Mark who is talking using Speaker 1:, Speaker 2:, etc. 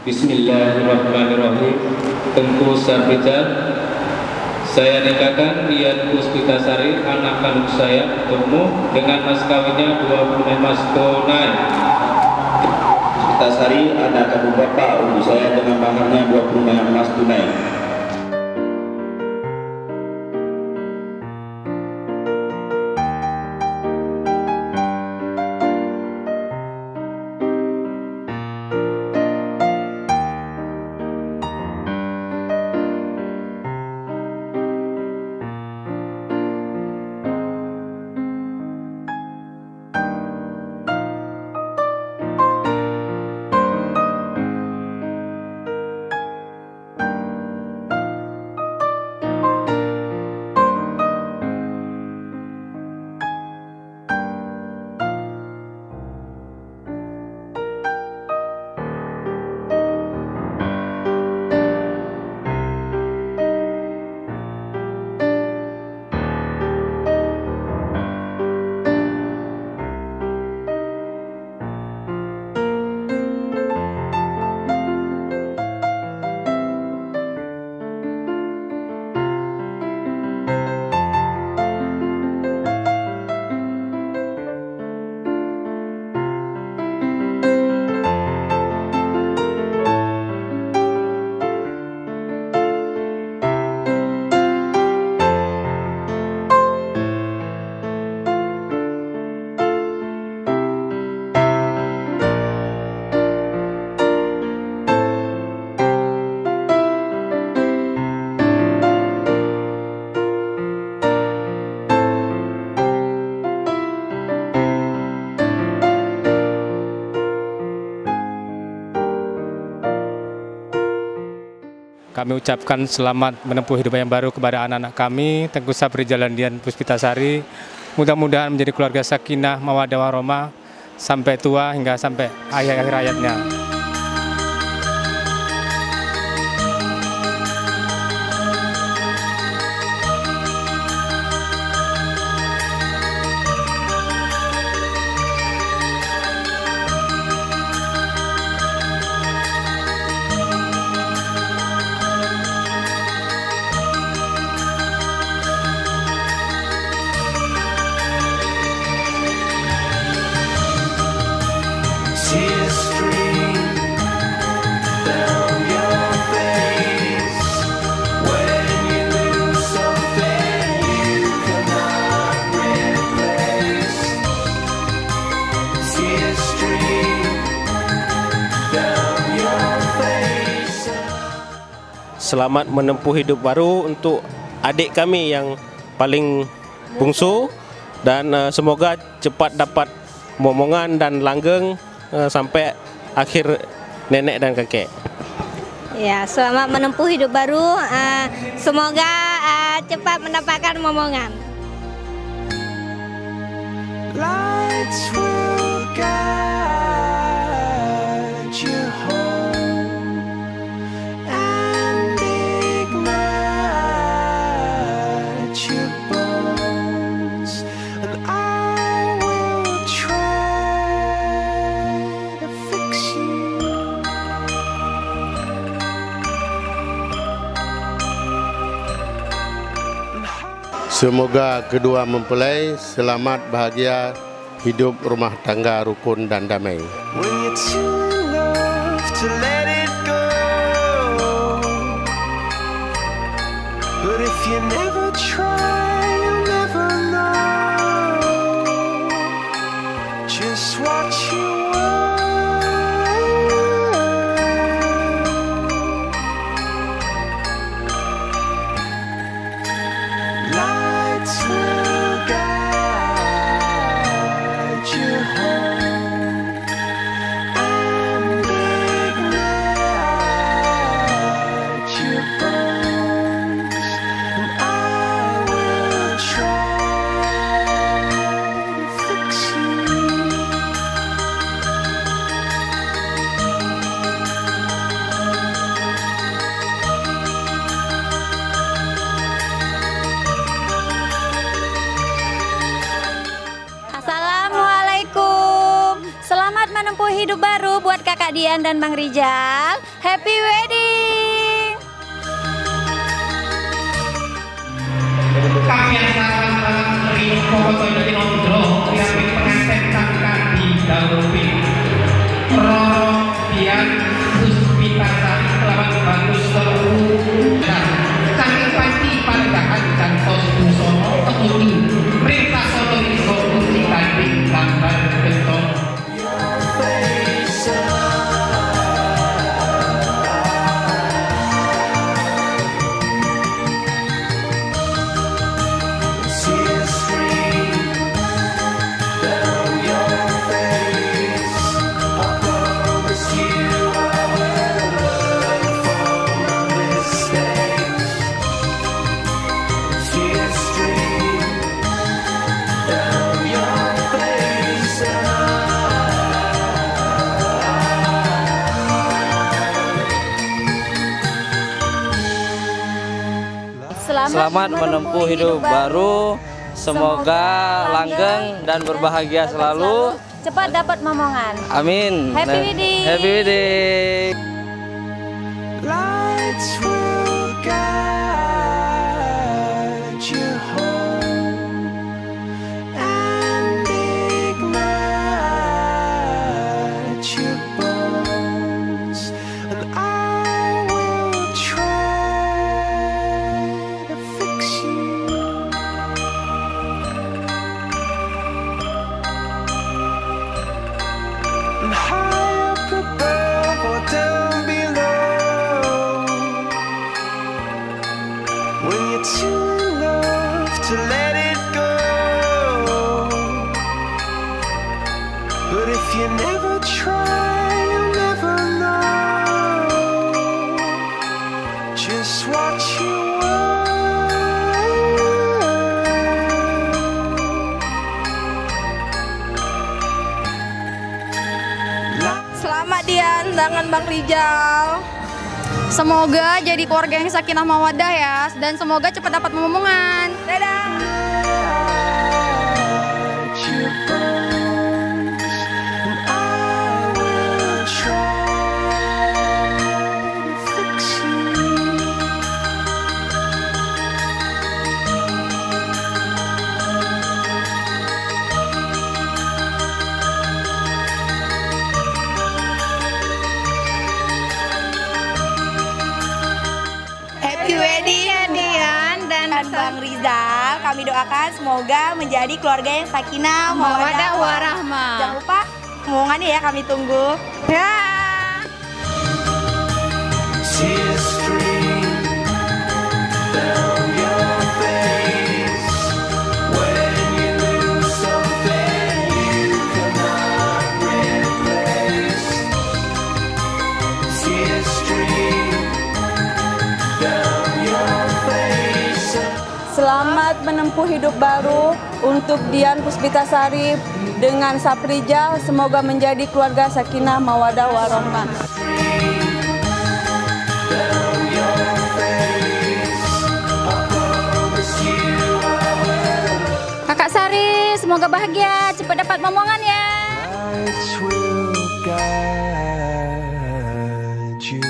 Speaker 1: Bismillahirrahmanirrahim. Tengku Sarbijan, saya nikahkan Dian Puspitasari, anak kandung saya, Temu, dengan mas kawinnya 20 emas tunai.
Speaker 2: Puspitasari, anak kandung bapak, ibu saya, dengan maharnya 20 emas tunai.
Speaker 3: Kami ucapkan selamat menempuh hidup yang baru kepada anak-anak kami, Tengku Sapri Jalan Dian Puspitasari. Mudah-mudahan menjadi keluarga sakinah, mawaddah warahmah sampai tua hingga sampai akhir hayatnya.
Speaker 4: Selamat menempuh hidup baru untuk adik kami yang paling bungsu, dan semoga cepat dapat momongan dan langgeng sampai akhir nenek dan kakek.
Speaker 5: Ya, selamat menempuh hidup baru, semoga cepat mendapatkan momongan. Lights will guide you home.
Speaker 6: Semoga kedua mempelai selamat bahagia, hidup rumah tangga rukun dan damai.
Speaker 5: Hidup baru buat kakak
Speaker 7: Kakak Dian dan Bang Rijal. Happy wedding!
Speaker 8: Kami akan memberi foto dari Ondro yang pengantin tangkan di Dalupi. Roro Dian Puspitasari kelawan bagus dan Cangking Panti Paredahan dan Tos Busono Tekuni Rita Soto Iso Kunci Tanding Lambar Gentong.
Speaker 9: Selamat menempuh hidup baru, semoga langgeng dan berbahagia selalu.
Speaker 7: Cepat dapat momongan.
Speaker 9: Amin.
Speaker 7: Happy wedding.
Speaker 9: Happy wedding.
Speaker 5: Lights will guide you home and ignite your bones, and I will try to fix you. And high up above or down below, when you're too in love to let it go. But if you never try, you'll never know just what you
Speaker 10: Selamat Dian dengan Bang Rijal. Semoga jadi keluarga yang sakinah mawaddah ya, dan semoga cepat dapat momongan. Dadah.
Speaker 7: Happy wedding Dian dan Bang Rizal. Kami doakan semoga menjadi keluarga yang sakinah, mawaddah, warahmah. Jangan lupa momongannya ya, kami tunggu. Ya.
Speaker 11: Selamat menempuh hidup baru untuk Dian Puspitasari dengan Saprijal. Semoga menjadi keluarga sakinah, mawaddah, warahmah.
Speaker 10: Kakak Sari, semoga bahagia, cepat dapat momongan ya.
Speaker 5: Lights will guide you